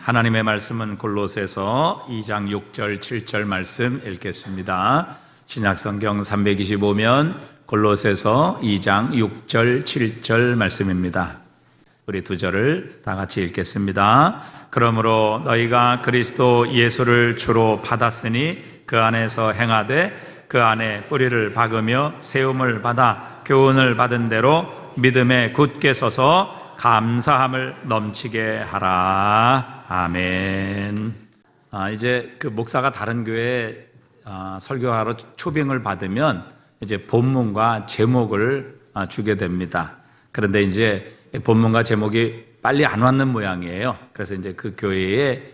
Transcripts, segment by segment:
하나님의 말씀은 골로새서 2장 6절 7절 말씀 읽겠습니다. 신약성경 325면 골로새서 2장 6절 7절 말씀입니다. 우리 두 절을 다 같이 읽겠습니다. 그러므로 너희가 그리스도 예수를 주로 받았으니 그 안에서 행하되 그 안에 뿌리를 박으며 세움을 받아 교훈을 받은 대로 믿음에 굳게 서서 감사함을 넘치게 하라. 아멘. 이제 그 목사가 다른 교회에 설교하러 초빙을 받으면 이제 본문과 제목을 주게 됩니다. 그런데 이제 본문과 제목이 빨리 안 왔는 모양이에요. 그래서 이제 그 교회에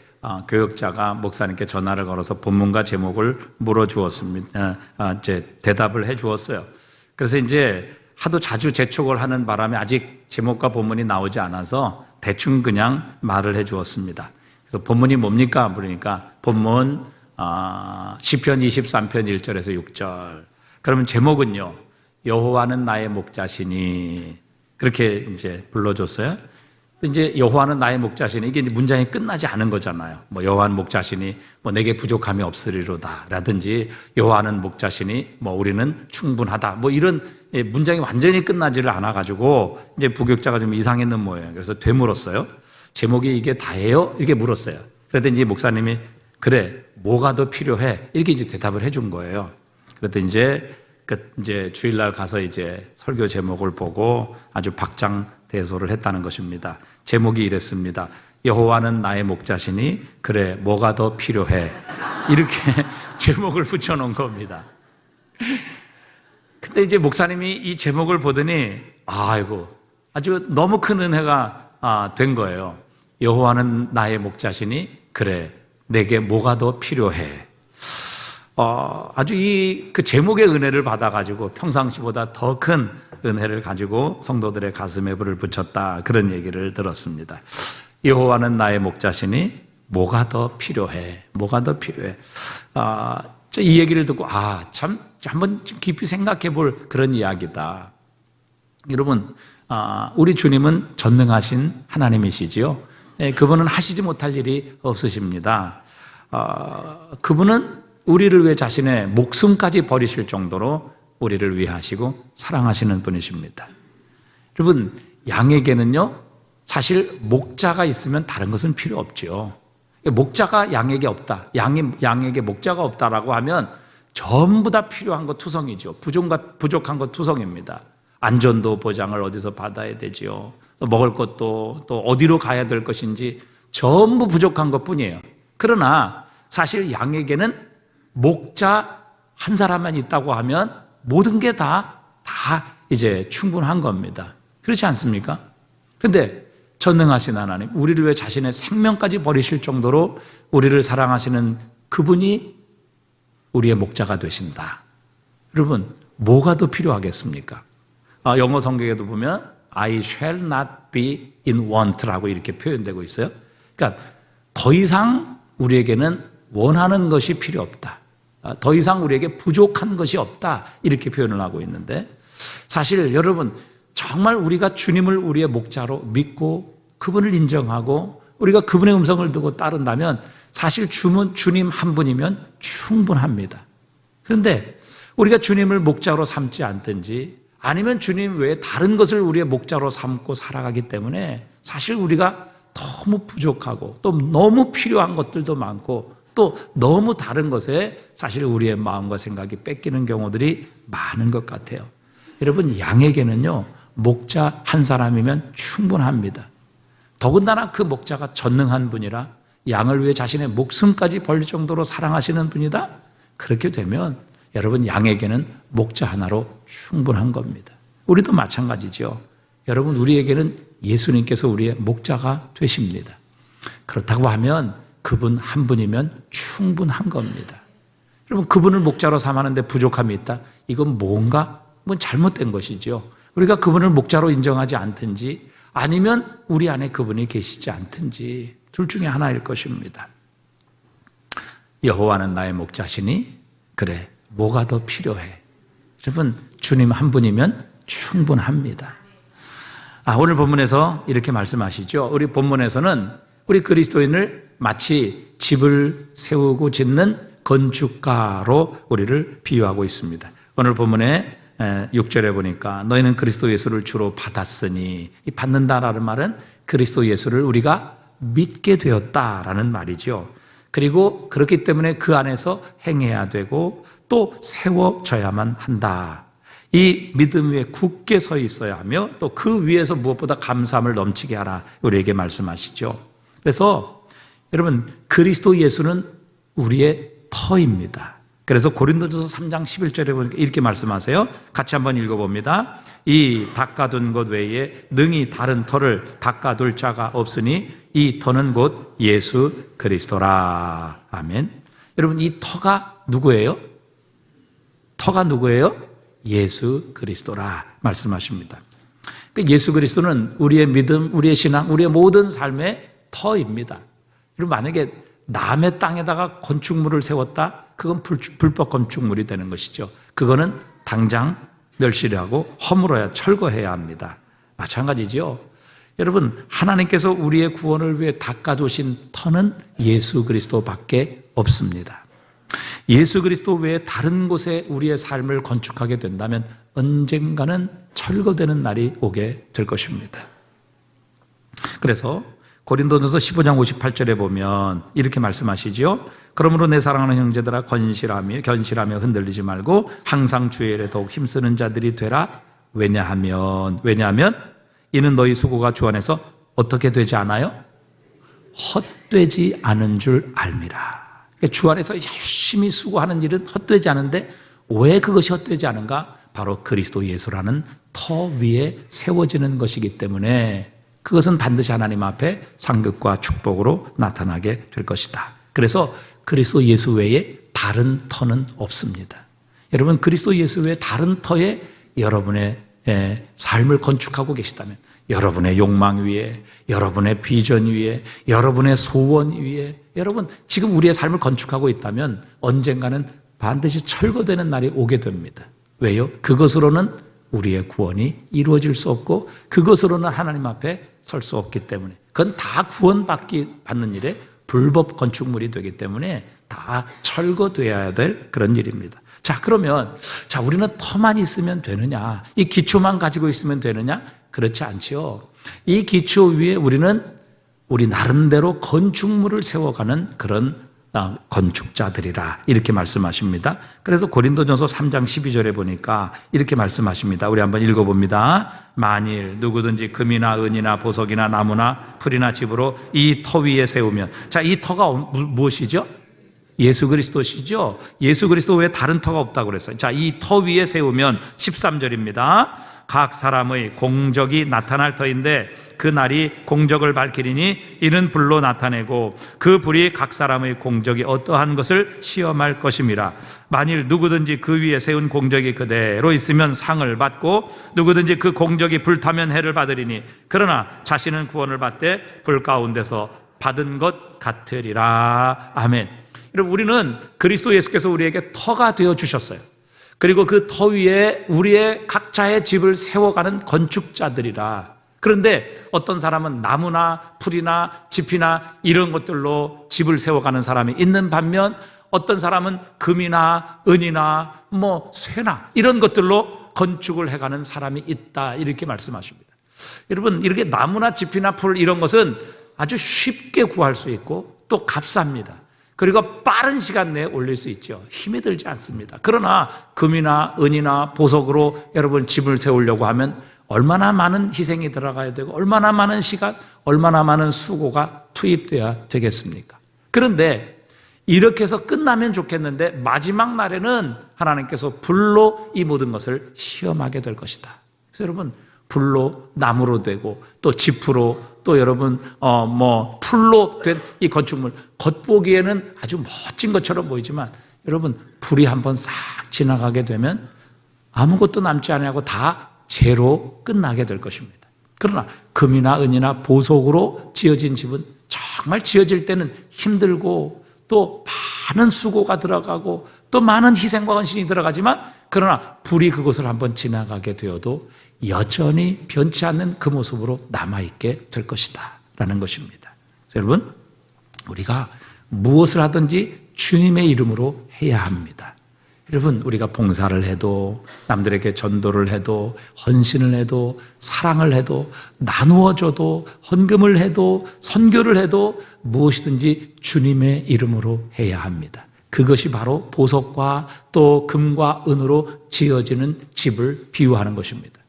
교역자가 목사님께 전화를 걸어서 본문과 제목을 물어주었습니다. 이제 대답을 해주었어요. 그래서 이제 하도 자주 재촉을 하는 바람에 아직 제목과 본문이 나오지 않아서 대충 그냥 말을 해주었습니다. 그래서 본문이 뭡니까? 그러니까 본문 시편 23편 1절에서 6절. 그러면 제목은요, 여호와는 나의 목자시니, 그렇게 이제 불러줬어요. 이제 여호와는 나의 목자시니, 이게 이제 문장이 끝나지 않은 거잖아요. 뭐 여호와는 목자시니 뭐 내게 부족함이 없으리로다 라든지 여호와는 목자시니 뭐 우리는 충분하다, 뭐 이런 문장이 완전히 끝나지를 않아 가지고 이제 부교육자가 좀 이상했는 모양이에요. 그래서 되물었어요. 제목이 이게 다예요? 이렇게 물었어요. 그랬더니 목사님이 그래, 뭐가 더 필요해? 이렇게 이제 대답을 해준 거예요. 그랬더니 이제 주일날 가서 이제 설교 제목을 보고 아주 박장대소를 했다는 것입니다. 제목이 이랬습니다. 여호와는 나의 목자시니 그래, 뭐가 더 필요해? 이렇게 제목을 붙여놓은 겁니다. 근데 이제 목사님이 이 제목을 보더니 아이고, 아주 너무 큰 은혜가 된 거예요. 여호와는 나의 목자시니 그래, 내게 뭐가 더 필요해? 아주 그 제목의 은혜를 받아가지고 평상시보다 더 큰 은혜를 가지고 성도들의 가슴에 불을 붙였다, 그런 얘기를 들었습니다. 여호와는 나의 목자시니 뭐가 더 필요해? 뭐가 더 필요해? 이 얘기를 듣고 참 한번 깊이 생각해 볼 그런 이야기다. 여러분, 우리 주님은 전능하신 하나님이시지요. 그분은 하시지 못할 일이 없으십니다. 그분은 우리를 위해 자신의 목숨까지 버리실 정도로 우리를 위하시고 사랑하시는 분이십니다. 여러분, 양에게는요, 사실 목자가 있으면 다른 것은 필요 없죠. 목자가 양에게 없다, 양에게 목자가 없다라고 하면 전부 다 필요한 것 투성이죠. 부족한 것 투성입니다. 안전도 보장을 어디서 받아야 되지요. 또 먹을 것도 또 어디로 가야 될 것인지 전부 부족한 것 뿐이에요. 그러나 사실 양에게는 목자 한 사람만 있다고 하면 모든 게 다 이제 충분한 겁니다. 그렇지 않습니까? 그런데 전능하신 하나님, 우리를 위해 자신의 생명까지 버리실 정도로 우리를 사랑하시는 그분이 우리의 목자가 되신다. 여러분, 뭐가 더 필요하겠습니까? 영어 성경에도 보면 I shall not be in want라고 이렇게 표현되고 있어요. 그러니까 더 이상 우리에게는 원하는 것이 필요 없다, 더 이상 우리에게 부족한 것이 없다, 이렇게 표현을 하고 있는데, 사실 여러분, 정말 우리가 주님을 우리의 목자로 믿고 그분을 인정하고 우리가 그분의 음성을 듣고 따른다면 사실 주님 한 분이면 충분합니다. 그런데 우리가 주님을 목자로 삼지 않든지 아니면 주님 외에 다른 것을 우리의 목자로 삼고 살아가기 때문에 사실 우리가 너무 부족하고 또 너무 필요한 것들도 많고 또 너무 다른 것에 사실 우리의 마음과 생각이 뺏기는 경우들이 많은 것 같아요. 여러분, 양에게는요, 목자 한 사람이면 충분합니다. 더군다나 그 목자가 전능한 분이라 양을 위해 자신의 목숨까지 벌릴 정도로 사랑하시는 분이다. 그렇게 되면 여러분, 양에게는 목자 하나로 충분한 겁니다. 우리도 마찬가지죠. 여러분, 우리에게는 예수님께서 우리의 목자가 되십니다. 그렇다고 하면 그분 한 분이면 충분한 겁니다. 여러분, 그분을 목자로 삼았는데 부족함이 있다? 이건 뭔가 잘못된 것이죠. 우리가 그분을 목자로 인정하지 않든지 아니면 우리 안에 그분이 계시지 않든지 둘 중에 하나일 것입니다. 여호와는 나의 목자시니 그래, 뭐가 더 필요해? 여러분, 주님 한 분이면 충분합니다. 오늘 본문에서 이렇게 말씀하시죠. 우리 본문에서는 우리 그리스도인을 마치 집을 세우고 짓는 건축가로 우리를 비유하고 있습니다. 오늘 본문에 6절에 보니까 너희는 그리스도 예수를 주로 받았으니, 이 받는다라는 말은 그리스도 예수를 우리가 믿게 되었다라는 말이죠. 그리고 그렇기 때문에 그 안에서 행해야 되고 또 세워져야만 한다. 이 믿음 위에 굳게 서 있어야 하며 또 그 위에서 무엇보다 감사함을 넘치게 하라, 우리에게 말씀하시죠. 그래서 여러분, 그리스도 예수는 우리의 터입니다. 그래서 고린도전서 3장 11절에 보니까 이렇게 말씀하세요. 같이 한번 읽어봅니다. 이 닦아둔 것 외에 능히 다른 터를 닦아둘 자가 없으니 이 터는 곧 예수 그리스도라. 아멘. 여러분, 이 터가 누구예요? 터가 누구예요? 예수 그리스도라 말씀하십니다. 예수 그리스도는 우리의 믿음, 우리의 신앙, 우리의 모든 삶의 터입니다. 여러분, 만약에 남의 땅에다가 건축물을 세웠다? 그건 불법 건축물이 되는 것이죠. 그거는 당장 멸시하고 허물어야, 철거해야 합니다. 마찬가지죠. 여러분, 하나님께서 우리의 구원을 위해 닦아두신 터는 예수 그리스도밖에 없습니다. 예수 그리스도 외에 다른 곳에 우리의 삶을 건축하게 된다면 언젠가는 철거되는 날이 오게 될 것입니다. 그래서 고린도전서 15장 58절에 보면 이렇게 말씀하시죠. 그러므로 내 사랑하는 형제들아, 견실하며 흔들리지 말고 항상 주의 일에 더욱 힘쓰는 자들이 되라. 왜냐하면 이는 너희 수고가 주 안에서 어떻게 되지 않아요? 헛되지 않은 줄 알미라. 주 안에서 열심히 수고하는 일은 헛되지 않은데 왜 그것이 헛되지 않은가? 바로 그리스도 예수라는 터 위에 세워지는 것이기 때문에 그것은 반드시 하나님 앞에 상급과 축복으로 나타나게 될 것이다. 그래서 그리스도 예수 외에 다른 터는 없습니다. 여러분, 그리스도 예수 외에 다른 터에 여러분의 삶을 건축하고 계시다면, 여러분의 욕망 위에, 여러분의 비전 위에, 여러분의 소원 위에, 여러분 지금 우리의 삶을 건축하고 있다면 언젠가는 반드시 철거되는 날이 오게 됩니다. 왜요? 그것으로는 우리의 구원이 이루어질 수 없고 그것으로는 하나님 앞에 설 수 없기 때문에, 그건 다 받는 일에 불법 건축물이 되기 때문에 다 철거되어야 될 그런 일입니다. 자, 그러면 우리는 터만 있으면 되느냐? 이 기초만 가지고 있으면 되느냐? 그렇지 않지요. 이 기초 위에 우리는 우리 나름대로 건축물을 세워가는 그런 건축자들이라, 이렇게 말씀하십니다. 그래서 고린도전서 3장 12절에 보니까 이렇게 말씀하십니다. 우리 한번 읽어봅니다. 만일 누구든지 금이나 은이나 보석이나 나무나 풀이나 집으로 이 터 위에 세우면, 자, 이 터가 무엇이죠? 예수 그리스도시죠. 예수 그리스도 외에 다른 터가 없다고 그랬어요. 자, 이 터 위에 세우면 13절입니다. 각 사람의 공적이 나타날 터인데 그 날이 공적을 밝히리니 이는 불로 나타내고 그 불이 각 사람의 공적이 어떠한 것을 시험할 것임이라. 만일 누구든지 그 위에 세운 공적이 그대로 있으면 상을 받고 누구든지 그 공적이 불타면 해를 받으리니 그러나 자신은 구원을 받되 불 가운데서 받은 것 같으리라. 아멘. 여러분, 우리는 그리스도 예수께서 우리에게 터가 되어 주셨어요. 그리고 그 터 위에 우리의 각자의 집을 세워가는 건축자들이라. 그런데 어떤 사람은 나무나 풀이나 짚이나 이런 것들로 집을 세워가는 사람이 있는 반면 어떤 사람은 금이나 은이나 쇠나 이런 것들로 건축을 해가는 사람이 있다, 이렇게 말씀하십니다. 여러분, 이렇게 나무나 짚이나 풀 이런 것은 아주 쉽게 구할 수 있고 또 값쌉니다. 그리고 빠른 시간 내에 올릴 수 있죠. 힘이 들지 않습니다. 그러나 금이나 은이나 보석으로 여러분 집을 세우려고 하면 얼마나 많은 희생이 들어가야 되고 얼마나 많은 시간, 얼마나 많은 수고가 투입돼야 되겠습니까? 그런데 이렇게 해서 끝나면 좋겠는데 마지막 날에는 하나님께서 불로 이 모든 것을 시험하게 될 것이다. 그래서 여러분, 불로, 나무로 되고 또 짚으로, 또 여러분 풀로 된 이 건축물, 겉보기에는 아주 멋진 것처럼 보이지만 여러분, 불이 한번 싹 지나가게 되면 아무것도 남지 않고 다 재로 끝나게 될 것입니다. 그러나 금이나 은이나 보석으로 지어진 집은 정말 지어질 때는 힘들고 또 많은 수고가 들어가고 또 많은 희생과 헌신이 들어가지만, 그러나 불이 그곳을 한번 지나가게 되어도 여전히 변치 않는 그 모습으로 남아있게 될 것이다 라는 것입니다. 여러분, 우리가 무엇을 하든지 주님의 이름으로 해야 합니다. 여러분, 우리가 봉사를 해도, 남들에게 전도를 해도, 헌신을 해도, 사랑을 해도, 나누어 줘도, 헌금을 해도, 선교를 해도 무엇이든지 주님의 이름으로 해야 합니다. 그것이 바로 보석과 또 금과 은으로 지어지는 집을 비유하는 것입니다.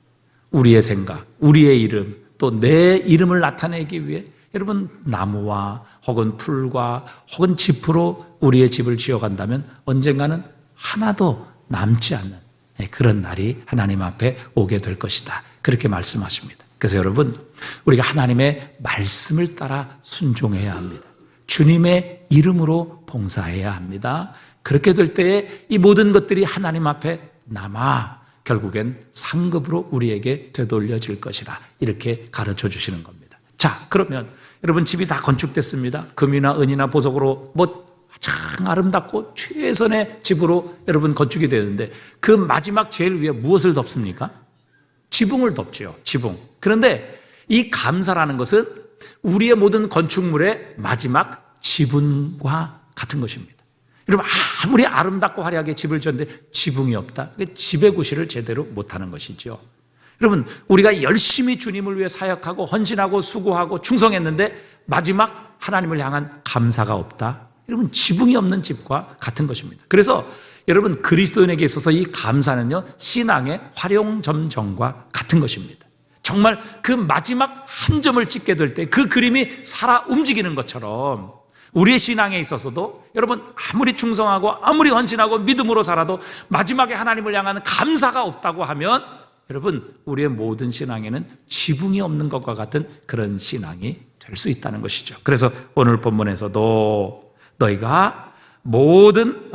우리의 생각, 우리의 이름, 또 내 이름을 나타내기 위해 여러분, 나무와 혹은 풀과 혹은 짚으로 우리의 집을 지어간다면 언젠가는 하나도 남지 않는 그런 날이 하나님 앞에 오게 될 것이다. 그렇게 말씀하십니다. 그래서 여러분, 우리가 하나님의 말씀을 따라 순종해야 합니다. 주님의 이름으로 봉사해야 합니다. 그렇게 될 때에 이 모든 것들이 하나님 앞에 남아 결국엔 상급으로 우리에게 되돌려질 것이라 이렇게 가르쳐 주시는 겁니다. 자, 그러면 여러분, 집이 다 건축됐습니다. 금이나 은이나 보석으로 가장 아름답고 최선의 집으로 여러분 건축이 되는데 그 마지막 제일 위에 무엇을 덮습니까? 지붕을 덮죠. 지붕. 그런데 이 감사라는 것은 우리의 모든 건축물의 마지막 지붕과 같은 것입니다. 여러분, 아무리 아름답고 화려하게 집을 지었는데 지붕이 없다. 집의 구실을 제대로 못하는 것이죠. 여러분, 우리가 열심히 주님을 위해 사역하고 헌신하고 수고하고 충성했는데 마지막 하나님을 향한 감사가 없다. 여러분, 지붕이 없는 집과 같은 것입니다. 그래서 여러분, 그리스도인에게 있어서 이 감사는요, 신앙의 활용점정과 같은 것입니다. 정말 그 마지막 한 점을 찍게 될 때 그 그림이 살아 움직이는 것처럼 우리의 신앙에 있어서도 여러분, 아무리 충성하고 아무리 헌신하고 믿음으로 살아도 마지막에 하나님을 향한 감사가 없다고 하면 여러분, 우리의 모든 신앙에는 지붕이 없는 것과 같은 그런 신앙이 될 수 있다는 것이죠. 그래서 오늘 본문에서도 너희가 모든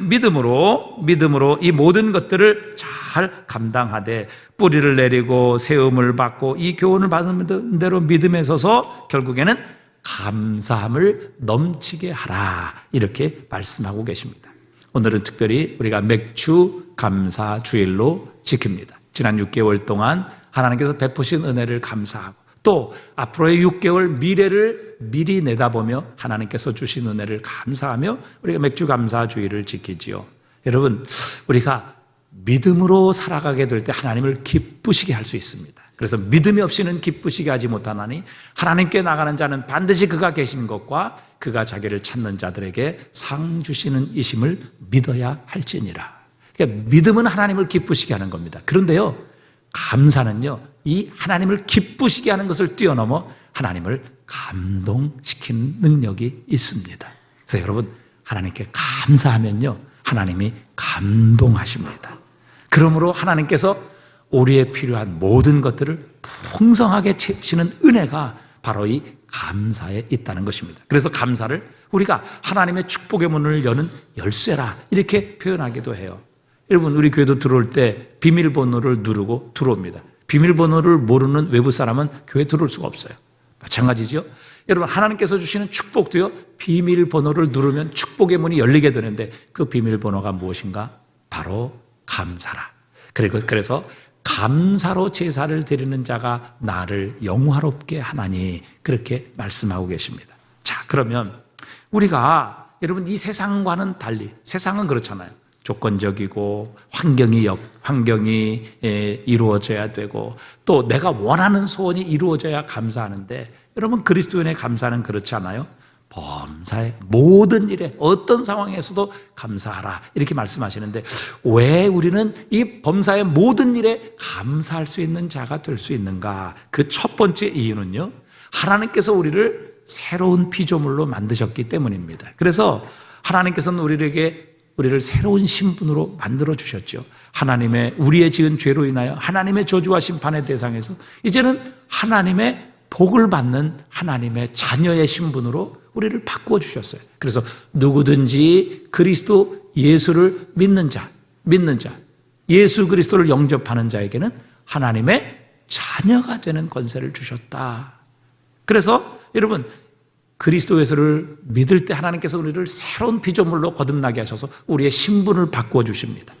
믿음으로 이 모든 것들을 잘 감당하되 뿌리를 내리고 세움을 받고 이 교훈을 받은 대로 믿음에 서서 결국에는 감사함을 넘치게 하라 이렇게 말씀하고 계십니다. 오늘은 특별히 우리가 맥주 감사 주일로 지킵니다. 지난 6개월 동안 하나님께서 베푸신 은혜를 감사하고 또 앞으로의 6개월 미래를 미리 내다보며 하나님께서 주신 은혜를 감사하며 우리가 맥주 감사 주일을 지키지요. 여러분, 우리가 믿음으로 살아가게 될 때 하나님을 기쁘시게 할 수 있습니다. 그래서 믿음이 없이는 기쁘시게 하지 못하나니 하나님께 나가는 자는 반드시 그가 계신 것과 그가 자기를 찾는 자들에게 상 주시는 이심을 믿어야 할지니라. 그러니까 믿음은 하나님을 기쁘시게 하는 겁니다. 그런데요, 감사는요, 이 하나님을 기쁘시게 하는 것을 뛰어넘어 하나님을 감동시키는 능력이 있습니다. 그래서 여러분, 하나님께 감사하면요, 하나님이 감동하십니다. 그러므로 하나님께서 우리의 필요한 모든 것들을 풍성하게 채우시는 은혜가 바로 이 감사에 있다는 것입니다. 그래서 감사를 우리가 하나님의 축복의 문을 여는 열쇠라 이렇게 표현하기도 해요. 여러분, 우리 교회도 들어올 때 비밀번호를 누르고 들어옵니다. 비밀번호를 모르는 외부 사람은 교회 들어올 수가 없어요. 마찬가지죠. 여러분, 하나님께서 주시는 축복도요, 비밀번호를 누르면 축복의 문이 열리게 되는데 그 비밀번호가 무엇인가? 바로 감사라. 그래서 감사로 제사를 드리는 자가 나를 영화롭게 하나니 그렇게 말씀하고 계십니다. 자, 그러면 우리가 여러분, 이 세상과는 달리, 세상은 그렇잖아요. 조건적이고 환경이 이루어져야 되고 또 내가 원하는 소원이 이루어져야 감사하는데 여러분, 그리스도인의 감사는 그렇지 않아요? 범사의 모든 일에 어떤 상황에서도 감사하라 이렇게 말씀하시는데 왜 우리는 이 범사의 모든 일에 감사할 수 있는 자가 될 수 있는가? 그 첫 번째 이유는요, 하나님께서 우리를 새로운 피조물로 만드셨기 때문입니다. 그래서 하나님께서는 우리를 새로운 신분으로 만들어 주셨죠. 우리의 지은 죄로 인하여 하나님의 저주와 심판의 대상에서 이제는 하나님의 복을 받는 하나님의 자녀의 신분으로 우리를 바꾸어 주셨어요. 그래서 누구든지 그리스도 예수를 믿는 자, 예수 그리스도를 영접하는 자에게는 하나님의 자녀가 되는 권세를 주셨다. 그래서 여러분, 그리스도 예수를 믿을 때 하나님께서 우리를 새로운 피조물로 거듭나게 하셔서 우리의 신분을 바꾸어 주십니다.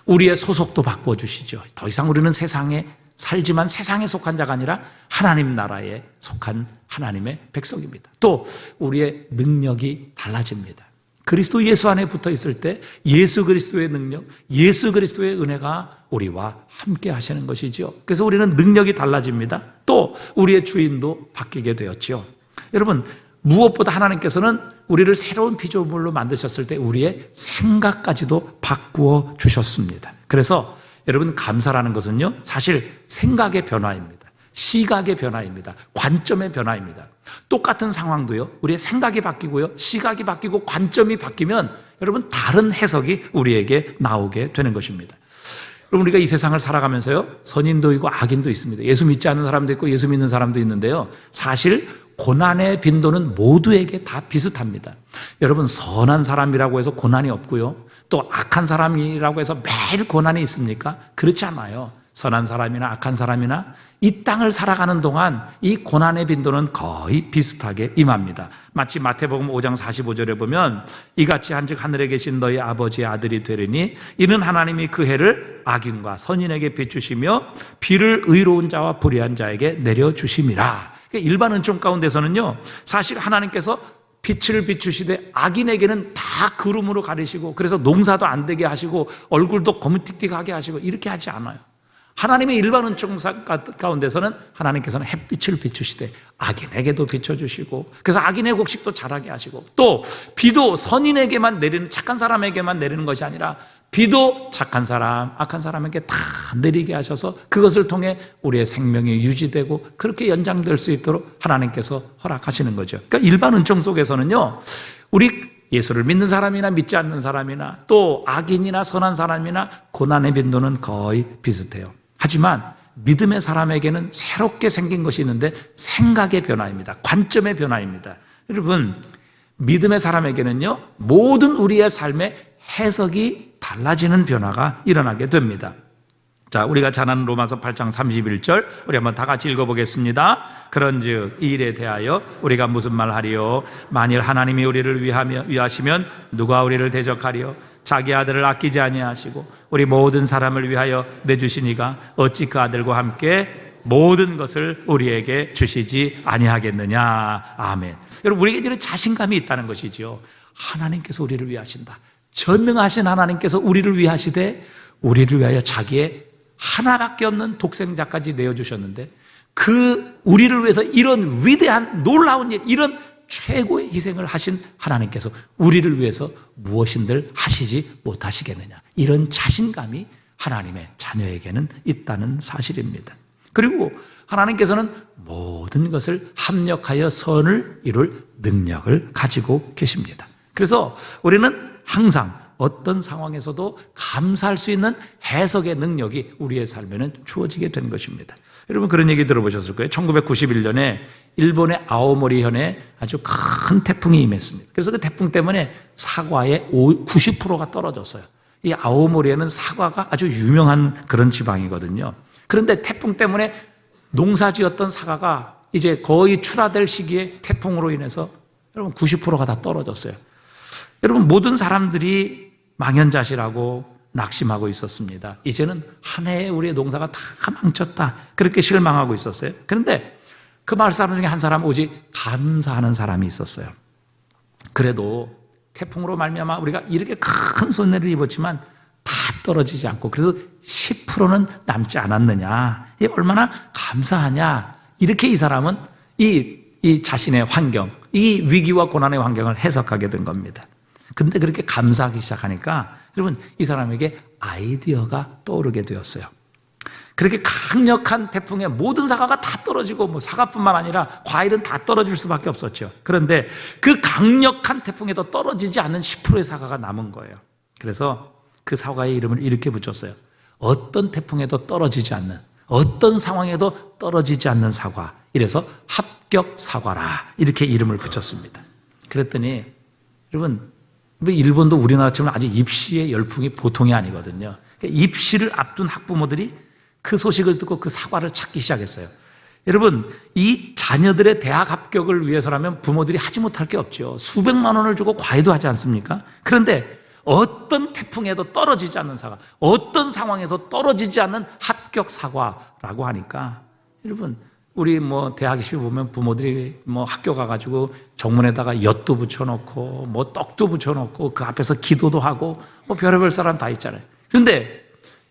우리의 소속도 바꾸어 주시죠. 더 이상 우리는 세상의 살지만 세상에 속한 자가 아니라 하나님 나라에 속한 하나님의 백성입니다. 또 우리의 능력이 달라집니다. 그리스도 예수 안에 붙어 있을 때 예수 그리스도의 능력, 예수 그리스도의 은혜가 우리와 함께 하시는 것이죠. 그래서 우리는 능력이 달라집니다. 또 우리의 주인도 바뀌게 되었죠. 여러분, 무엇보다 하나님께서는 우리를 새로운 피조물로 만드셨을 때 우리의 생각까지도 바꾸어 주셨습니다. 그래서 여러분, 감사라는 것은요, 사실 생각의 변화입니다. 시각의 변화입니다. 관점의 변화입니다. 똑같은 상황도요, 우리의 생각이 바뀌고요, 시각이 바뀌고 관점이 바뀌면 여러분, 다른 해석이 우리에게 나오게 되는 것입니다. 여러분, 우리가 이 세상을 살아가면서요, 선인도 있고 악인도 있습니다. 예수 믿지 않는 사람도 있고 예수 믿는 사람도 있는데요, 사실 고난의 빈도는 모두에게 다 비슷합니다. 여러분, 선한 사람이라고 해서 고난이 없고요, 또 악한 사람이라고 해서 매일 고난이 있습니까? 그렇지 않아요. 선한 사람이나 악한 사람이나 이 땅을 살아가는 동안 이 고난의 빈도는 거의 비슷하게 임합니다. 마치 마태복음 5장 45절에 보면 이같이 한즉 하늘에 계신 너희 아버지의 아들이 되리니 이는 하나님이 그 해를 악인과 선인에게 비추시며 비를 의로운 자와 불의한 자에게 내려주심이라. 일반 은총 가운데서는요, 사실 하나님께서 빛을 비추시되 악인에게는 다 구름으로 가리시고 그래서 농사도 안 되게 하시고 얼굴도 거무틱틱하게 하시고 이렇게 하지 않아요. 하나님의 일반 은총 가운데서는 하나님께서는 햇빛을 비추시되 악인에게도 비춰주시고 그래서 악인의 곡식도 자라게 하시고 또 비도 선인에게만 내리는, 착한 사람에게만 내리는 것이 아니라 비도 착한 사람, 악한 사람에게 다 내리게 하셔서 그것을 통해 우리의 생명이 유지되고 그렇게 연장될 수 있도록 하나님께서 허락하시는 거죠. 그러니까 일반 은총 속에서는요, 우리 예수를 믿는 사람이나 믿지 않는 사람이나 또 악인이나 선한 사람이나 고난의 빈도는 거의 비슷해요. 하지만 믿음의 사람에게는 새롭게 생긴 것이 있는데 생각의 변화입니다. 관점의 변화입니다. 여러분, 믿음의 사람에게는요, 모든 우리의 삶의 해석이 달라지는 변화가 일어나게 됩니다. 자, 우리가 잘 아는 로마서 8장 31절 우리 한번 다 같이 읽어보겠습니다. 그런즉 이 일에 대하여 우리가 무슨 말하리요? 만일 하나님이 우리를 위하시면 누가 우리를 대적하리요? 자기 아들을 아끼지 아니하시고 우리 모든 사람을 위하여 내주시니가 어찌 그 아들과 함께 모든 것을 우리에게 주시지 아니하겠느냐. 아멘. 여러분, 우리에게 이런 자신감이 있다는 것이죠. 하나님께서 우리를 위하신다. 전능하신 하나님께서 우리를 위하시되 우리를 위하여 자기의 하나밖에 없는 독생자까지 내어주셨는데 그 우리를 위해서 이런 위대한 놀라운 일, 이런 최고의 희생을 하신 하나님께서 우리를 위해서 무엇인들 하시지 못하시겠느냐. 이런 자신감이 하나님의 자녀에게는 있다는 사실입니다. 그리고 하나님께서는 모든 것을 합력하여 선을 이룰 능력을 가지고 계십니다. 그래서 우리는 항상 어떤 상황에서도 감사할 수 있는 해석의 능력이 우리의 삶에는 주어지게 된 것입니다. 여러분, 그런 얘기 들어보셨을 거예요. 1991년에 일본의 아오모리현에 아주 큰 태풍이 임했습니다. 그래서 그 태풍 때문에 사과의 90%가 떨어졌어요. 이 아오모리에는 사과가 아주 유명한 그런 지방이거든요. 그런데 태풍 때문에 농사지었던 사과가 이제 거의 출하될 시기에 태풍으로 인해서 여러분 90%가 다 떨어졌어요. 여러분, 모든 사람들이 망연자실하고 낙심하고 있었습니다. 이제는 한 해에 우리의 농사가 다 망쳤다, 그렇게 실망하고 있었어요. 그런데 그 마을 사람 중에 한 사람, 오직 감사하는 사람이 있었어요. 그래도 태풍으로 말미암아 우리가 이렇게 큰 손해를 입었지만 다 떨어지지 않고 그래서 10%는 남지 않았느냐, 이 얼마나 감사하냐, 이렇게 이 사람은 이 자신의 환경, 이 위기와 고난의 환경을 해석하게 된 겁니다. 근데 그렇게 감사하기 시작하니까 여러분, 이 사람에게 아이디어가 떠오르게 되었어요. 그렇게 강력한 태풍에 모든 사과가 다 떨어지고 뭐 사과뿐만 아니라 과일은 다 떨어질 수밖에 없었죠. 그런데 그 강력한 태풍에도 떨어지지 않는 10%의 사과가 남은 거예요. 그래서 그 사과의 이름을 이렇게 붙였어요. 어떤 태풍에도 떨어지지 않는, 어떤 상황에도 떨어지지 않는 사과. 이래서 합격 사과라, 이렇게 이름을 붙였습니다. 그랬더니 여러분, 일본도 우리나라처럼 아주 입시의 열풍이 보통이 아니거든요. 그러니까 입시를 앞둔 학부모들이 그 소식을 듣고 그 사과를 찾기 시작했어요. 여러분, 이 자녀들의 대학 합격을 위해서라면 부모들이 하지 못할 게 없죠. 수백만 원을 주고 과외도 하지 않습니까? 그런데 어떤 태풍에도 떨어지지 않는 사과, 어떤 상황에서 떨어지지 않는 합격 합격 사과라고 하니까 여러분 우리 뭐 대학 시험에 보면 부모들이 뭐 학교 가가지고 정문에다가 엿도 붙여놓고 뭐 떡도 붙여놓고 그 앞에서 기도도 하고 뭐 별의별 사람 다 있잖아요. 그런데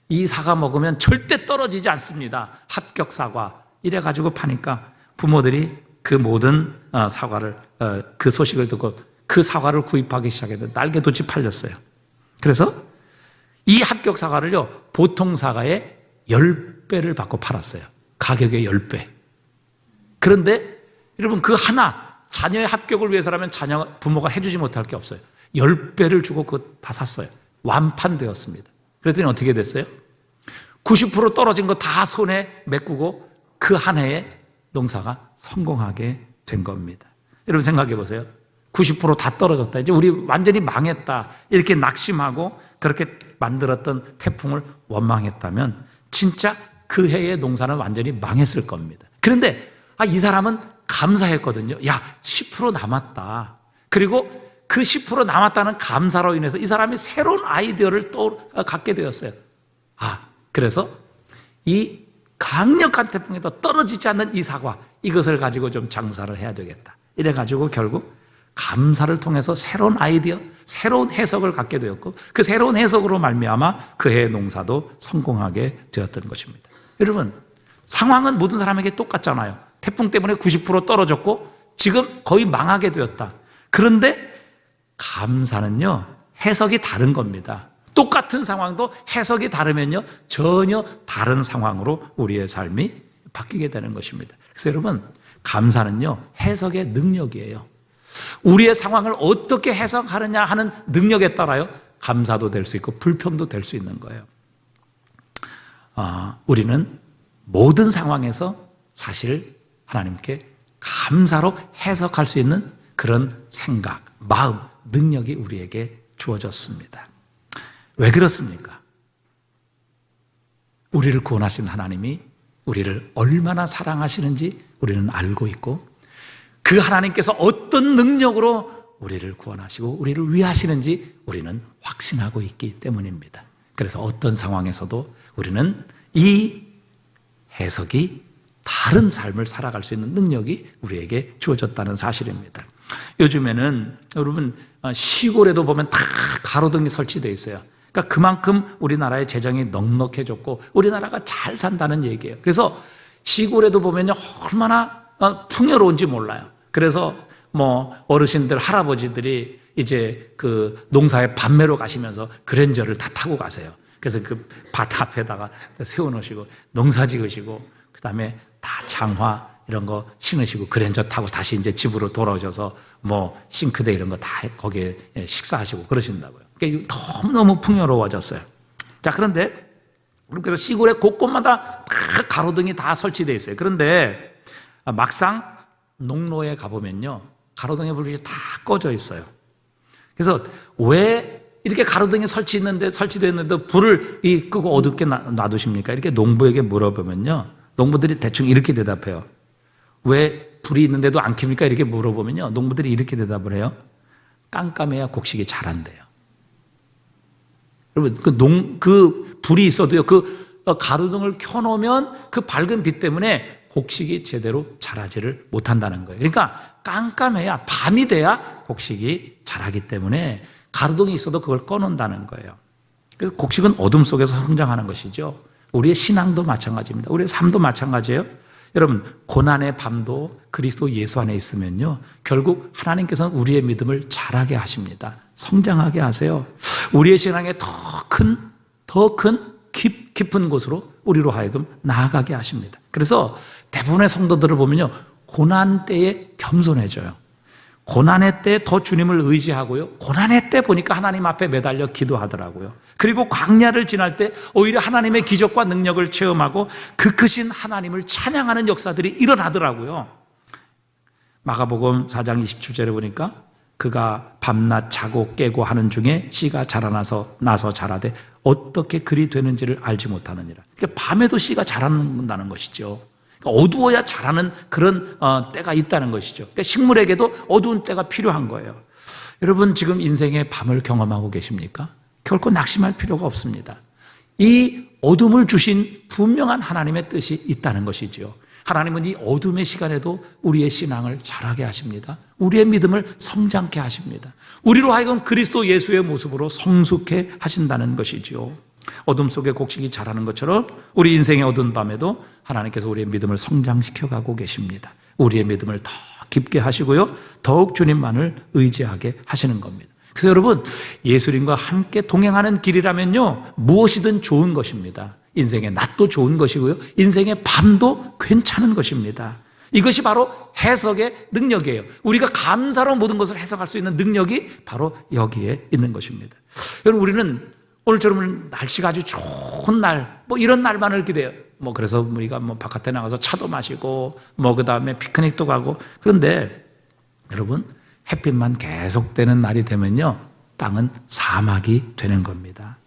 이 사과 먹으면 절대 떨어지지 않습니다. 합격 사과 이래가지고 파니까 부모들이 그 모든 사과를 그 소식을 듣고 그 사과를 구입하기 시작했는데 날개도치 팔렸어요. 그래서 이 합격 사과를요 보통 사과의 10배를 받고 팔았어요. 가격의 10배. 그런데 여러분 그 하나 자녀의 합격을 위해서라면 부모가 해주지 못할 게 없어요. 10배를 주고 그거 다 샀어요. 완판되었습니다. 그랬더니 어떻게 됐어요? 90% 떨어진 거 다 손에 메꾸고 그 한 해에 농사가 성공하게 된 겁니다. 여러분 생각해 보세요. 90% 다 떨어졌다. 이제 우리 완전히 망했다. 이렇게 낙심하고 그렇게 만들었던 태풍을 원망했다면 진짜 그 해의 농사는 완전히 망했을 겁니다. 그런데 이 사람은 감사했거든요. 야, 10% 남았다. 그리고 그 10% 남았다는 감사로 인해서 이 사람이 새로운 아이디어를 또 갖게 되었어요. 그래서 이 강력한 태풍에도 떨어지지 않는 이 사과, 이것을 가지고 좀 장사를 해야 되겠다. 이래가지고 결국 감사를 통해서 새로운 아이디어, 새로운 해석을 갖게 되었고 그 새로운 해석으로 말미암아 그 해의 농사도 성공하게 되었던 것입니다. 여러분, 상황은 모든 사람에게 똑같잖아요. 태풍 때문에 90% 떨어졌고 지금 거의 망하게 되었다. 그런데 감사는요, 해석이 다른 겁니다. 똑같은 상황도 해석이 다르면요, 전혀 다른 상황으로 우리의 삶이 바뀌게 되는 것입니다. 그래서 여러분, 감사는요, 해석의 능력이에요. 우리의 상황을 어떻게 해석하느냐 하는 능력에 따라요, 감사도 될 수 있고 불평도 될 수 있는 거예요. 우리는 모든 상황에서 사실 하나님께 감사로 해석할 수 있는 그런 생각, 마음, 능력이 우리에게 주어졌습니다. 왜 그렇습니까? 우리를 구원하신 하나님이 우리를 얼마나 사랑하시는지 우리는 알고 있고 그 하나님께서 어떤 능력으로 우리를 구원하시고 우리를 위하시는지 우리는 확신하고 있기 때문입니다. 그래서 어떤 상황에서도 우리는 이 해석이 다른 삶을 살아갈 수 있는 능력이 우리에게 주어졌다는 사실입니다. 요즘에는 여러분 시골에도 보면 다 가로등이 설치되어 있어요. 그러니까 그만큼 우리나라의 재정이 넉넉해졌고 우리나라가 잘 산다는 얘기예요. 그래서 시골에도 보면요 얼마나 풍요로운지 몰라요. 그래서 뭐 어르신들 할아버지들이 이제 그 농사에 밤매로 가시면서 그랜저를 다 타고 가세요. 그래서 그 밭 앞에다가 세워놓으시고 농사 지으시고 그다음에 다 장화 이런 거 신으시고 그랜저 타고 다시 이제 집으로 돌아오셔서 뭐 싱크대 이런 거 다 거기에 식사하시고 그러신다고요. 그러니까 너무너무 풍요로워졌어요. 자, 그런데 그래서 시골에 곳곳마다 다 가로등이 다 설치되어 있어요. 그런데 막상 농로에 가보면요 가로등의 불빛이 다 꺼져 있어요. 그래서 왜 이렇게 가로등이 설치되어 있는데 불을 끄고 어둡게 놔두십니까? 이렇게 농부에게 물어보면요 농부들이 대충 이렇게 대답해요. 왜 불이 있는데도 안 켭니까? 이렇게 물어보면요 농부들이 이렇게 대답을 해요. 깜깜해야 곡식이 자란대요. 여러분 그 불이 있어도요 그 가로등을 켜놓으면 그 밝은 빛 때문에 곡식이 제대로 자라지를 못한다는 거예요. 그러니까 깜깜해야 밤이 돼야 곡식이 자라기 때문에 가로등이 있어도 그걸 꺼놓는다는 거예요. 그래서 곡식은 어둠 속에서 성장하는 것이죠. 우리의 신앙도 마찬가지입니다. 우리의 삶도 마찬가지예요. 여러분 고난의 밤도 그리스도 예수 안에 있으면요 결국 하나님께서는 우리의 믿음을 자라게 하십니다. 성장하게 하세요. 우리의 신앙에 더 큰 깊은 곳으로 우리로 하여금 나아가게 하십니다. 그래서 대부분의 성도들을 보면요 고난 때에 겸손해져요. 고난의 때 더 주님을 의지하고요 고난의 때 보니까 하나님 앞에 매달려 기도하더라고요. 그리고 광야를 지날 때 오히려 하나님의 기적과 능력을 체험하고 그 크신 하나님을 찬양하는 역사들이 일어나더라고요. 마가복음 4장 27절에 보니까 그가 밤낮 자고 깨고 하는 중에 씨가 자라나서 자라되 어떻게 그리 되는지를 알지 못하느니라. 그러니까 밤에도 씨가 자라는다는 것이죠. 그러니까 어두워야 자라는 그런 때가 있다는 것이죠. 그러니까 식물에게도 어두운 때가 필요한 거예요. 여러분 지금 인생의 밤을 경험하고 계십니까? 결코 낙심할 필요가 없습니다. 이 어둠을 주신 분명한 하나님의 뜻이 있다는 것이지요. 하나님은 이 어둠의 시간에도 우리의 신앙을 자라게 하십니다. 우리의 믿음을 성장케 하십니다. 우리로 하여금 그리스도 예수의 모습으로 성숙해 하신다는 것이지요. 어둠 속에 곡식이 자라는 것처럼 우리 인생의 어두운 밤에도 하나님께서 우리의 믿음을 성장시켜가고 계십니다. 우리의 믿음을 더 깊게 하시고요, 더욱 주님만을 의지하게 하시는 겁니다. 그래서 여러분, 예수님과 함께 동행하는 길이라면요, 무엇이든 좋은 것입니다. 인생의 낮도 좋은 것이고요, 인생의 밤도 괜찮은 것입니다. 이것이 바로 해석의 능력이에요. 우리가 감사로 모든 것을 해석할 수 있는 능력이 바로 여기에 있는 것입니다. 여러분, 우리는 오늘처럼 날씨가 아주 좋은 날, 이런 날만을 기대해요. 그래서 우리가 바깥에 나가서 차도 마시고, 그 다음에 피크닉도 가고. 그런데 여러분, 햇빛만 계속되는 날이 되면요, 땅은 사막이 되는 겁니다.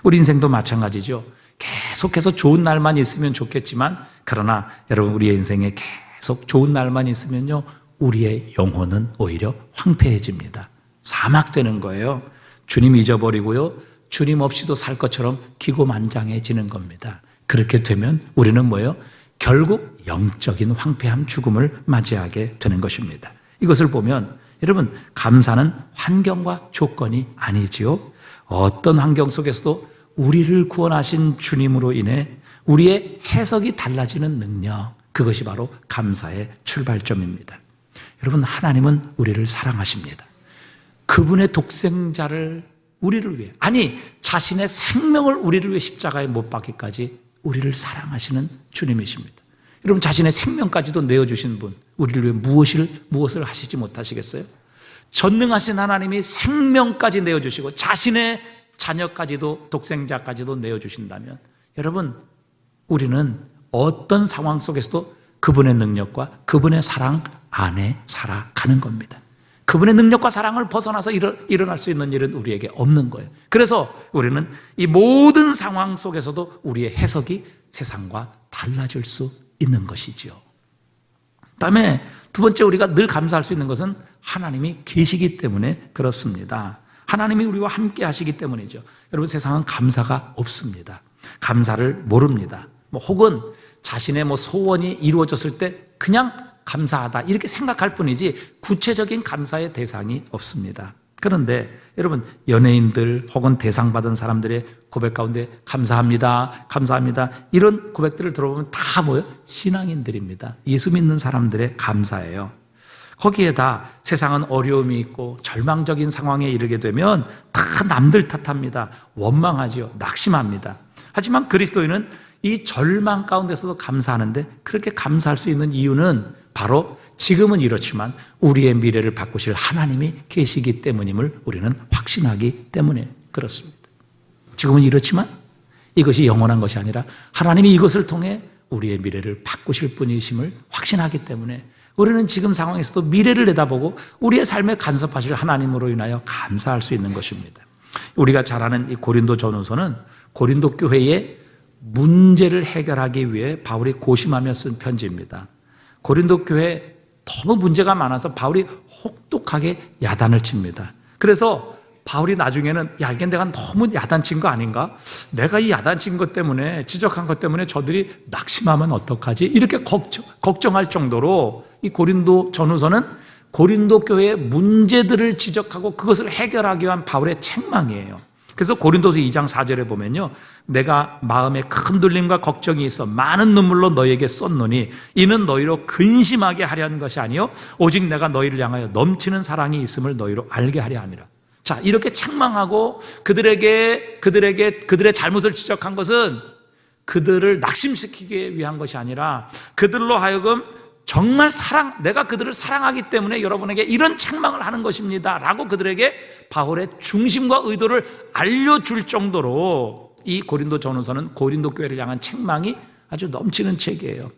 우리 인생도 마찬가지죠. 계속해서 좋은 날만 있으면 좋겠지만, 그러나 여러분, 우리의 인생에 계속 좋은 날만 있으면요, 우리의 영혼은 오히려 황폐해집니다. 사막되는 거예요. 주님 잊어버리고요, 주님 없이도 살 것처럼 기고만장해지는 겁니다. 그렇게 되면 우리는 뭐예요? 결국 영적인 황폐함, 죽음을 맞이하게 되는 것입니다. 이것을 보면 여러분, 감사는 환경과 조건이 아니지요. 어떤 환경 속에서도 우리를 구원하신 주님으로 인해 우리의 해석이 달라지는 능력, 그것이 바로 감사의 출발점입니다. 여러분, 하나님은 우리를 사랑하십니다. 그분의 독생자를 우리를 위해, 아니 자신의 생명을 우리를 위해 십자가에 못 박기까지 우리를 사랑하시는 주님이십니다. 여러분, 자신의 생명까지도 내어주신 분, 우리를 위해 무엇을 하시지 못하시겠어요? 전능하신 하나님이 생명까지 내어주시고 자신의 자녀까지도, 독생자까지도 내어주신다면 여러분, 우리는 어떤 상황 속에서도 그분의 능력과 그분의 사랑 안에 살아가는 겁니다. 그분의 능력과 사랑을 벗어나서 일어날 수 있는 일은 우리에게 없는 거예요. 그래서 우리는 이 모든 상황 속에서도 우리의 해석이 세상과 달라질 수 있는 것이지요. 그다음에 두 번째, 우리가 늘 감사할 수 있는 것은 하나님이 계시기 때문에 그렇습니다. 하나님이 우리와 함께 하시기 때문이죠. 여러분, 세상은 감사가 없습니다. 감사를 모릅니다. 혹은 자신의 소원이 이루어졌을 때 그냥 감사하다 이렇게 생각할 뿐이지 구체적인 감사의 대상이 없습니다. 그런데 여러분, 연예인들 혹은 대상받은 사람들의 고백 가운데 감사합니다, 감사합니다 이런 고백들을 들어보면 다 뭐예요? 신앙인들입니다. 예수 믿는 사람들의 감사예요. 거기에다 세상은 어려움이 있고 절망적인 상황에 이르게 되면 다 남들 탓합니다. 원망하지요. 낙심합니다. 하지만 그리스도인은 이 절망 가운데서도 감사하는데, 그렇게 감사할 수 있는 이유는 바로 지금은 이렇지만 우리의 미래를 바꾸실 하나님이 계시기 때문임을 우리는 확신하기 때문에 그렇습니다. 지금은 이렇지만 이것이 영원한 것이 아니라 하나님이 이것을 통해 우리의 미래를 바꾸실 분이심을 확신하기 때문에 우리는 지금 상황에서도 미래를 내다보고 우리의 삶에 간섭하실 하나님으로 인하여 감사할 수 있는 것입니다. 우리가 잘 아는 이 고린도 전후서는 고린도 교회의 문제를 해결하기 위해 바울이 고심하며 쓴 편지입니다. 고린도 교회에 너무 문제가 많아서 바울이 혹독하게 야단을 칩니다. 그래서 바울이 나중에는 이게 내가 너무 야단친 거 아닌가? 내가 이 야단친 것 때문에, 지적한 것 때문에 저들이 낙심하면 어떡하지? 이렇게 걱정할 정도로 이 고린도 전후서는 고린도 교회의 문제들을 지적하고 그것을 해결하기 위한 바울의 책망이에요. 그래서 고린도서 2장 4절에 보면요, 내가 마음에 큰 흔들림과 걱정이 있어 많은 눈물로 너에게 썼노니 이는 너희로 근심하게 하려 한 것이 아니요 오직 내가 너희를 향하여 넘치는 사랑이 있음을 너희로 알게 하려 함이라. 자, 이렇게 책망하고 그들의 잘못을 지적한 것은 그들을 낙심시키기 위한 것이 아니라 그들로 하여금 정말 내가 그들을 사랑하기 때문에 여러분에게 이런 책망을 하는 것입니다 라고 그들에게 바울의 중심과 의도를 알려줄 정도로 이 고린도 전후서는 고린도 교회를 향한 책망이 아주 넘치는 책이에요.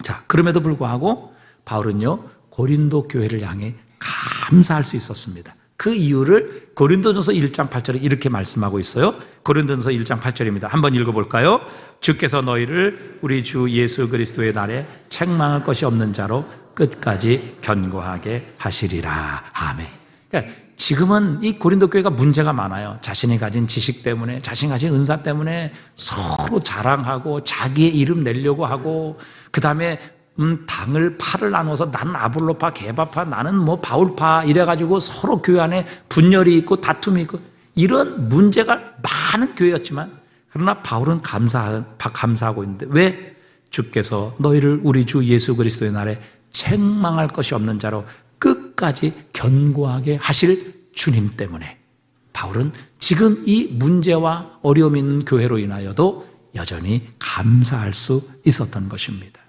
자, 그럼에도 불구하고 바울은요, 고린도 교회를 향해 감사할 수 있었습니다. 그 이유를 고린도전서 1장 8절에 이렇게 말씀하고 있어요. 고린도전서 1장 8절입니다. 한번 읽어볼까요? 주께서 너희를 우리 주 예수 그리스도의 날에 책망할 것이 없는 자로 끝까지 견고하게 하시리라. 아멘. 그러니까 지금은 이 고린도 교회가 문제가 많아요. 자신이 가진 지식 때문에, 자신이 가진 은사 때문에 서로 자랑하고 자기의 이름 내려고 하고, 그 다음에 당을 파를 나눠서 나는 아볼로파, 게바파, 나는 뭐 바울파 이래가지고 서로 교회 안에 분열이 있고 다툼이 있고 이런 문제가 많은 교회였지만, 그러나 바울은 감사하고 있는데, 왜? 주께서 너희를 우리 주 예수 그리스도의 날에 책망할 것이 없는 자로 끝까지 견고하게 하실 주님 때문에 바울은 지금 이 문제와 어려움이 있는 교회로 인하여도 여전히 감사할 수 있었던 것입니다.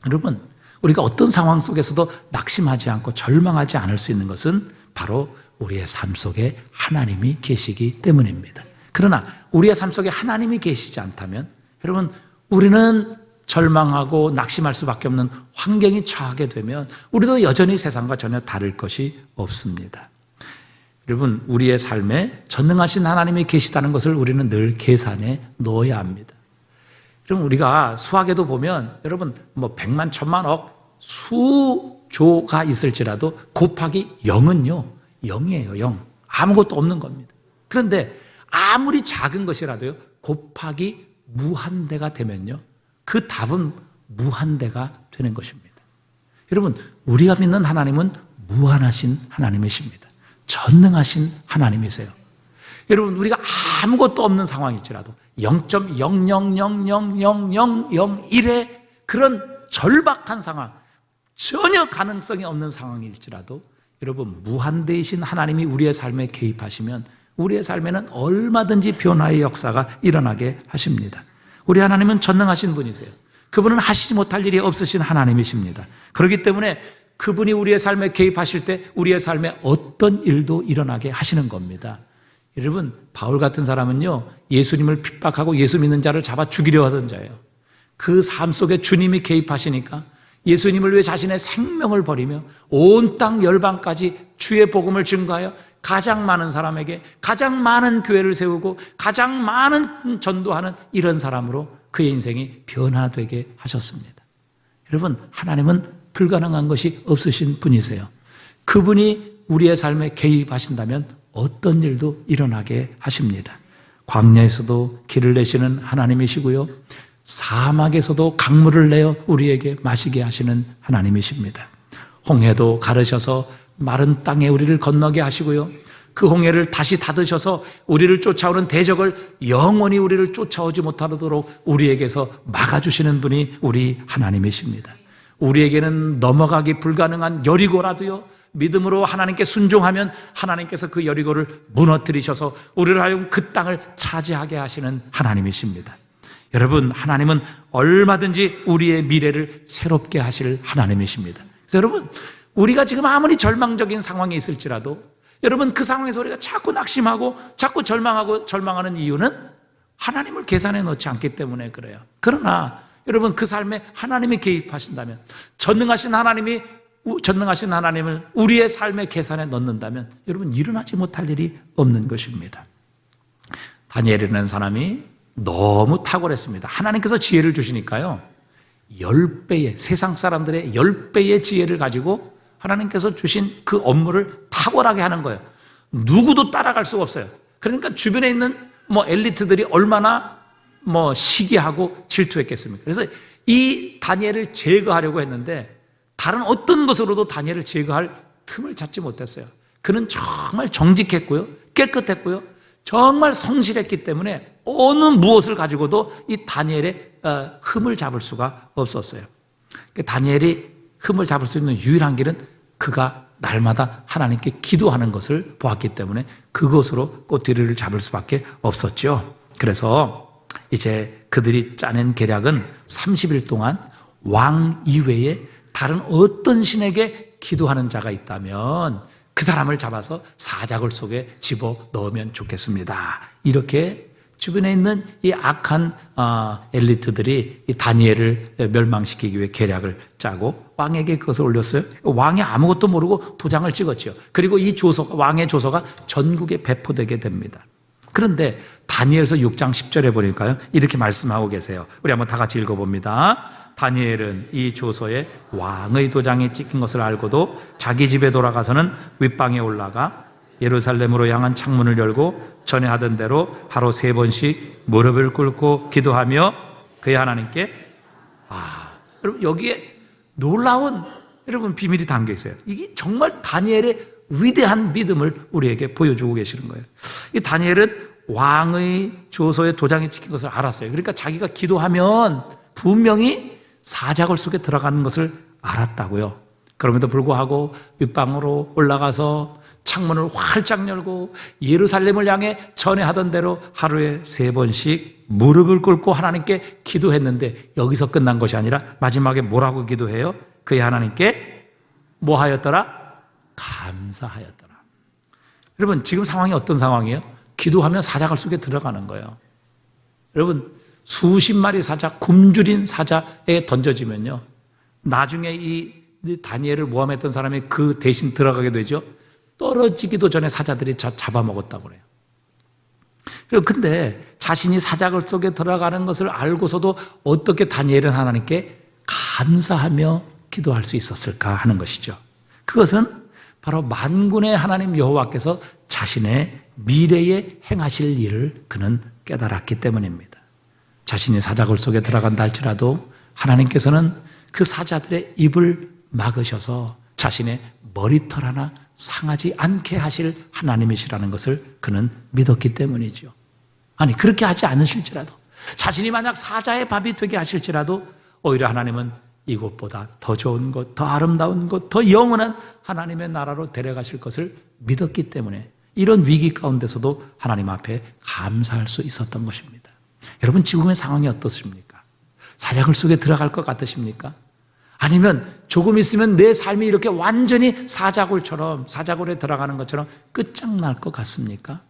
여러분, 우리가 어떤 상황 속에서도 낙심하지 않고 절망하지 않을 수 있는 것은 바로 우리의 삶 속에 하나님이 계시기 때문입니다. 그러나 우리의 삶 속에 하나님이 계시지 않다면 여러분, 우리는 절망하고 낙심할 수밖에 없는 환경이 처하게 되면 우리도 여전히 세상과 전혀 다를 것이 없습니다. 여러분, 우리의 삶에 전능하신 하나님이 계시다는 것을 우리는 늘 계산에 넣어야 합니다. 여러분, 우리가 수학에도 보면 여러분 뭐 100만, 1000만, 억 수조가 있을지라도 곱하기 0은요 0이에요. 0. 아무것도 없는 겁니다. 그런데 아무리 작은 것이라도요 곱하기 무한대가 되면요 그 답은 무한대가 되는 것입니다. 여러분, 우리가 믿는 하나님은 무한하신 하나님이십니다. 전능하신 하나님이세요. 여러분, 우리가 아무것도 없는 상황일지라도 0.0000001의 그런 절박한 상황, 전혀 가능성이 없는 상황일지라도 여러분, 무한대이신 하나님이 우리의 삶에 개입하시면 우리의 삶에는 얼마든지 변화의 역사가 일어나게 하십니다. 우리 하나님은 전능하신 분이세요. 그분은 하시지 못할 일이 없으신 하나님이십니다. 그렇기 때문에 그분이 우리의 삶에 개입하실 때 우리의 삶에 어떤 일도 일어나게 하시는 겁니다. 여러분, 바울 같은 사람은요 예수님을 핍박하고 예수 믿는 자를 잡아 죽이려 하던 자예요. 그 삶 속에 주님이 개입하시니까 예수님을 위해 자신의 생명을 버리며 온 땅 열방까지 주의 복음을 증거하여 가장 많은 사람에게 가장 많은 교회를 세우고 가장 많은 전도하는 이런 사람으로 그의 인생이 변화되게 하셨습니다. 여러분, 하나님은 불가능한 것이 없으신 분이세요. 그분이 우리의 삶에 개입하신다면 어떤 일도 일어나게 하십니다. 광야에서도 길을 내시는 하나님이시고요, 사막에서도 강물을 내어 우리에게 마시게 하시는 하나님이십니다. 홍해도 가르셔서 마른 땅에 우리를 건너게 하시고요, 그 홍해를 다시 닫으셔서 우리를 쫓아오는 대적을 영원히 우리를 쫓아오지 못하도록 우리에게서 막아주시는 분이 우리 하나님이십니다. 우리에게는 넘어가기 불가능한 여리고라도요 믿음으로 하나님께 순종하면 하나님께서 그 여리고를 무너뜨리셔서 우리를 하여금 그 땅을 차지하게 하시는 하나님이십니다. 여러분, 하나님은 얼마든지 우리의 미래를 새롭게 하실 하나님이십니다. 그래서 여러분, 우리가 지금 아무리 절망적인 상황에 있을지라도 여러분, 그 상황에서 우리가 자꾸 낙심하고 자꾸 절망하는 이유는 하나님을 계산해 놓지 않기 때문에 그래요. 그러나 여러분, 그 삶에 하나님이 개입하신다면, 전능하신 하나님을 우리의 삶의 계산에 넣는다면 여러분, 일어나지 못할 일이 없는 것입니다. 다니엘이라는 사람이 너무 탁월했습니다. 하나님께서 지혜를 주시니까요 10배의, 세상 사람들의 10배의 지혜를 가지고 하나님께서 주신 그 업무를 탁월하게 하는 거예요. 누구도 따라갈 수가 없어요. 그러니까 주변에 있는 엘리트들이 얼마나 시기하고 질투했겠습니까? 그래서 이 다니엘을 제거하려고 했는데 다른 어떤 것으로도 다니엘을 제거할 틈을 찾지 못했어요. 그는 정말 정직했고요, 깨끗했고요, 정말 성실했기 때문에 어느 무엇을 가지고도 이 다니엘의 흠을 잡을 수가 없었어요. 다니엘이 흠을 잡을 수 있는 유일한 길은 그가 날마다 하나님께 기도하는 것을 보았기 때문에 그것으로 꼬투리를 잡을 수밖에 없었죠. 그래서 이제 그들이 짜낸 계략은 30일 동안 왕 이외에 다른 어떤 신에게 기도하는 자가 있다면 그 사람을 잡아서 사자굴 속에 집어 넣으면 좋겠습니다. 이렇게 주변에 있는 이 악한 엘리트들이 이 다니엘을 멸망시키기 위해 계략을 짜고 왕에게 그것을 올렸어요. 왕이 아무것도 모르고 도장을 찍었죠. 그리고 이 왕의 조서가 전국에 배포되게 됩니다. 그런데 다니엘서 6장 10절에 보니까요 이렇게 말씀하고 계세요. 우리 한번 다 같이 읽어봅니다. 다니엘은 이 조서에 왕의 도장이 찍힌 것을 알고도 자기 집에 돌아가서는 윗방에 올라가 예루살렘으로 향한 창문을 열고 전에 하던 대로 하루 3번씩 무릎을 꿇고 기도하며 그의 하나님께 여러분 여기에 놀라운 여러분 비밀이 담겨 있어요. 이게 정말 다니엘의 위대한 믿음을 우리에게 보여주고 계시는 거예요. 이 다니엘은 왕의 조서에 도장이 찍힌 것을 알았어요. 그러니까 자기가 기도하면 분명히 사자굴 속에 들어가는 것을 알았다고요. 그럼에도 불구하고 윗방으로 올라가서 창문을 활짝 열고 예루살렘을 향해 전에 하던 대로 하루에 3번씩 무릎을 꿇고 하나님께 기도했는데 여기서 끝난 것이 아니라 마지막에 뭐라고 기도해요? 그의 하나님께 뭐 하였더라? 감사하였더라. 여러분 지금 상황이 어떤 상황이에요? 기도하면 사자굴 속에 들어가는 거예요. 여러분 수십 마리 사자, 굶주린 사자에 던져지면요 나중에 이 다니엘을 모함했던 사람이 그 대신 들어가게 되죠. 떨어지기도 전에 사자들이 잡아먹었다고 그래요. 근데 자신이 사자굴 속에 들어가는 것을 알고서도 어떻게 다니엘은 하나님께 감사하며 기도할 수 있었을까 하는 것이죠. 그것은 바로 만군의 하나님 여호와께서 자신의 미래에 행하실 일을 그는 깨달았기 때문입니다. 자신이 사자굴 속에 들어간다 할지라도 하나님께서는 그 사자들의 입을 막으셔서 자신의 머리털 하나 상하지 않게 하실 하나님이시라는 것을 그는 믿었기 때문이죠. 아니 그렇게 하지 않으실지라도 자신이 만약 사자의 밥이 되게 하실지라도 오히려 하나님은 이곳보다 더 좋은 것, 더 아름다운 것, 더 영원한 하나님의 나라로 데려가실 것을 믿었기 때문에 이런 위기 가운데서도 하나님 앞에 감사할 수 있었던 것입니다. 여러분 지금의 상황이 어떻습니까? 사자굴 속에 들어갈 것 같으십니까? 아니면 조금 있으면 내 삶이 이렇게 완전히 사자굴에 들어가는 것처럼 끝장날 것 같습니까?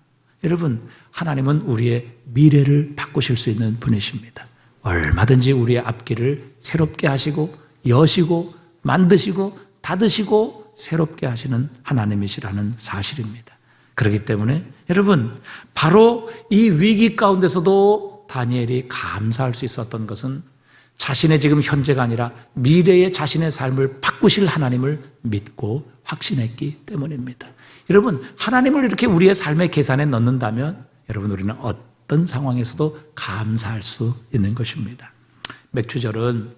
여러분 하나님은 우리의 미래를 바꾸실 수 있는 분이십니다. 얼마든지 우리의 앞길을 새롭게 하시고 여시고 만드시고 닫으시고 새롭게 하시는 하나님이시라는 사실입니다. 그렇기 때문에 여러분 바로 이 위기 가운데서도 다니엘이 감사할 수 있었던 것은 자신의 지금 현재가 아니라 미래의 자신의 삶을 바꾸실 하나님을 믿고 확신했기 때문입니다. 여러분 하나님을 이렇게 우리의 삶의 계산에 넣는다면 여러분 우리는 어떤 상황에서도 감사할 수 있는 것입니다. 맥추절은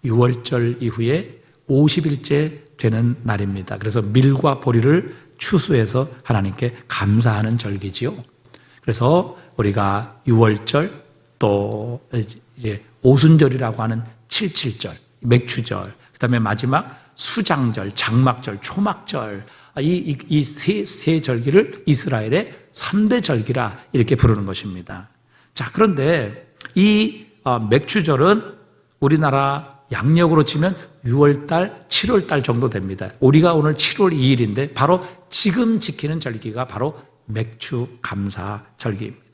6월절 이후에 50일째 되는 날입니다. 그래서 밀과 보리를 추수해서 하나님께 감사하는 절기지요. 그래서 우리가 6월절 또 이제 오순절이라고 하는 77절, 맥추절, 그다음에 마지막 수장절, 장막절, 초막절 이 세 절기를 이스라엘의 3대 절기라 이렇게 부르는 것입니다. 자, 그런데 이 맥추절은 우리나라 양력으로 치면 6월달, 7월달 정도 됩니다. 우리가 오늘 7월 2일인데 바로 지금 지키는 절기가 바로 맥추 감사 절기입니다.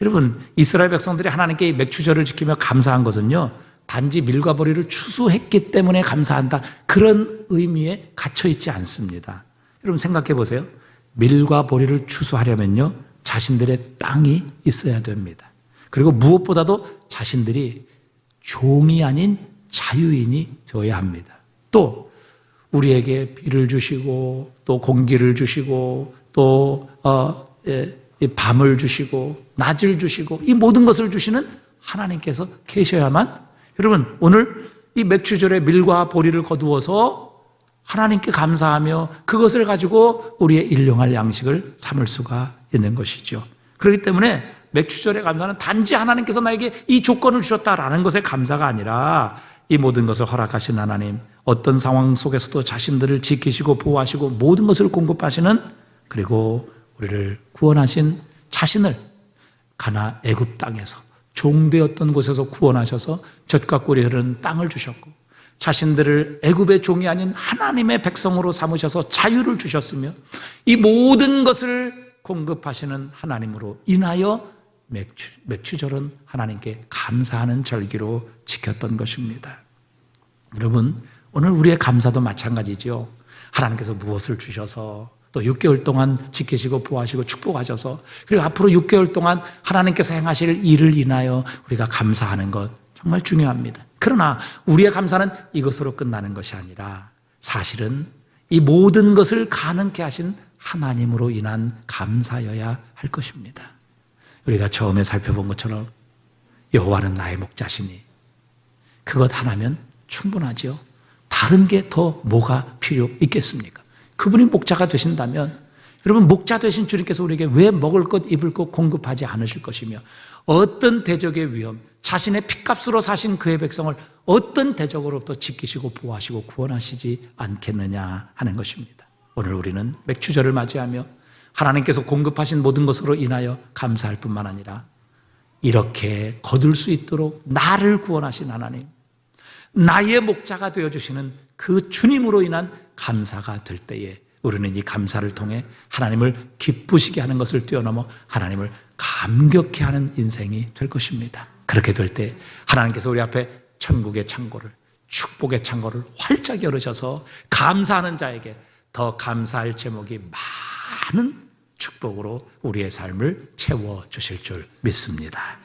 여러분 이스라엘 백성들이 하나님께 이 맥추절을 지키며 감사한 것은요 단지 밀과 보리를 추수했기 때문에 감사한다 그런 의미에 갇혀 있지 않습니다. 여러분 생각해 보세요. 밀과 보리를 추수하려면요 자신들의 땅이 있어야 됩니다. 그리고 무엇보다도 자신들이 종이 아닌 자유인이 되어야 합니다. 또 우리에게 비를 주시고 또 공기를 주시고 또 밤을 주시고 낮을 주시고 이 모든 것을 주시는 하나님께서 계셔야만 여러분 오늘 이 맥추절에 밀과 보리를 거두어서 하나님께 감사하며 그것을 가지고 우리의 일용할 양식을 삼을 수가 있는 것이죠. 그렇기 때문에 맥추절의 감사는 단지 하나님께서 나에게 이 조건을 주셨다라는 것의 감사가 아니라 이 모든 것을 허락하신 하나님, 어떤 상황 속에서도 자신들을 지키시고 보호하시고 모든 것을 공급하시는 그리고 우리를 구원하신 자신을 가나 애굽 땅에서 종되었던 곳에서 구원하셔서 젖과 꿀이 흐르는 땅을 주셨고 자신들을 애굽의 종이 아닌 하나님의 백성으로 삼으셔서 자유를 주셨으며 이 모든 것을 공급하시는 하나님으로 인하여 맥추절은 하나님께 감사하는 절기로 지켰던 것입니다. 여러분 오늘 우리의 감사도 마찬가지죠. 하나님께서 무엇을 주셔서 또 6개월 동안 지키시고 보호하시고 축복하셔서 그리고 앞으로 6개월 동안 하나님께서 행하실 일을 인하여 우리가 감사하는 것 정말 중요합니다. 그러나 우리의 감사는 이것으로 끝나는 것이 아니라 사실은 이 모든 것을 가능케 하신 하나님으로 인한 감사여야 할 것입니다. 우리가 처음에 살펴본 것처럼 여호와는 나의 목자시니 그것 하나면 충분하죠. 다른 게 더 뭐가 필요 있겠습니까? 그분이 목자가 되신다면 여러분, 목자 되신 주님께서 우리에게 왜 먹을 것 입을 것 공급하지 않으실 것이며 어떤 대적의 위험, 자신의 핏값으로 사신 그의 백성을 어떤 대적으로부터 지키시고 보호하시고 구원하시지 않겠느냐 하는 것입니다. 오늘 우리는 맥주절을 맞이하며 하나님께서 공급하신 모든 것으로 인하여 감사할 뿐만 아니라 이렇게 거둘 수 있도록 나를 구원하신 하나님, 나의 목자가 되어주시는 그 주님으로 인한 감사가 될 때에 우리는 이 감사를 통해 하나님을 기쁘시게 하는 것을 뛰어넘어 하나님을 감격해 하는 인생이 될 것입니다. 그렇게 될 때 하나님께서 우리 앞에 천국의 창고를, 축복의 창고를 활짝 열으셔서 감사하는 자에게 더 감사할 제목이 많은 축복으로 우리의 삶을 채워주실 줄 믿습니다.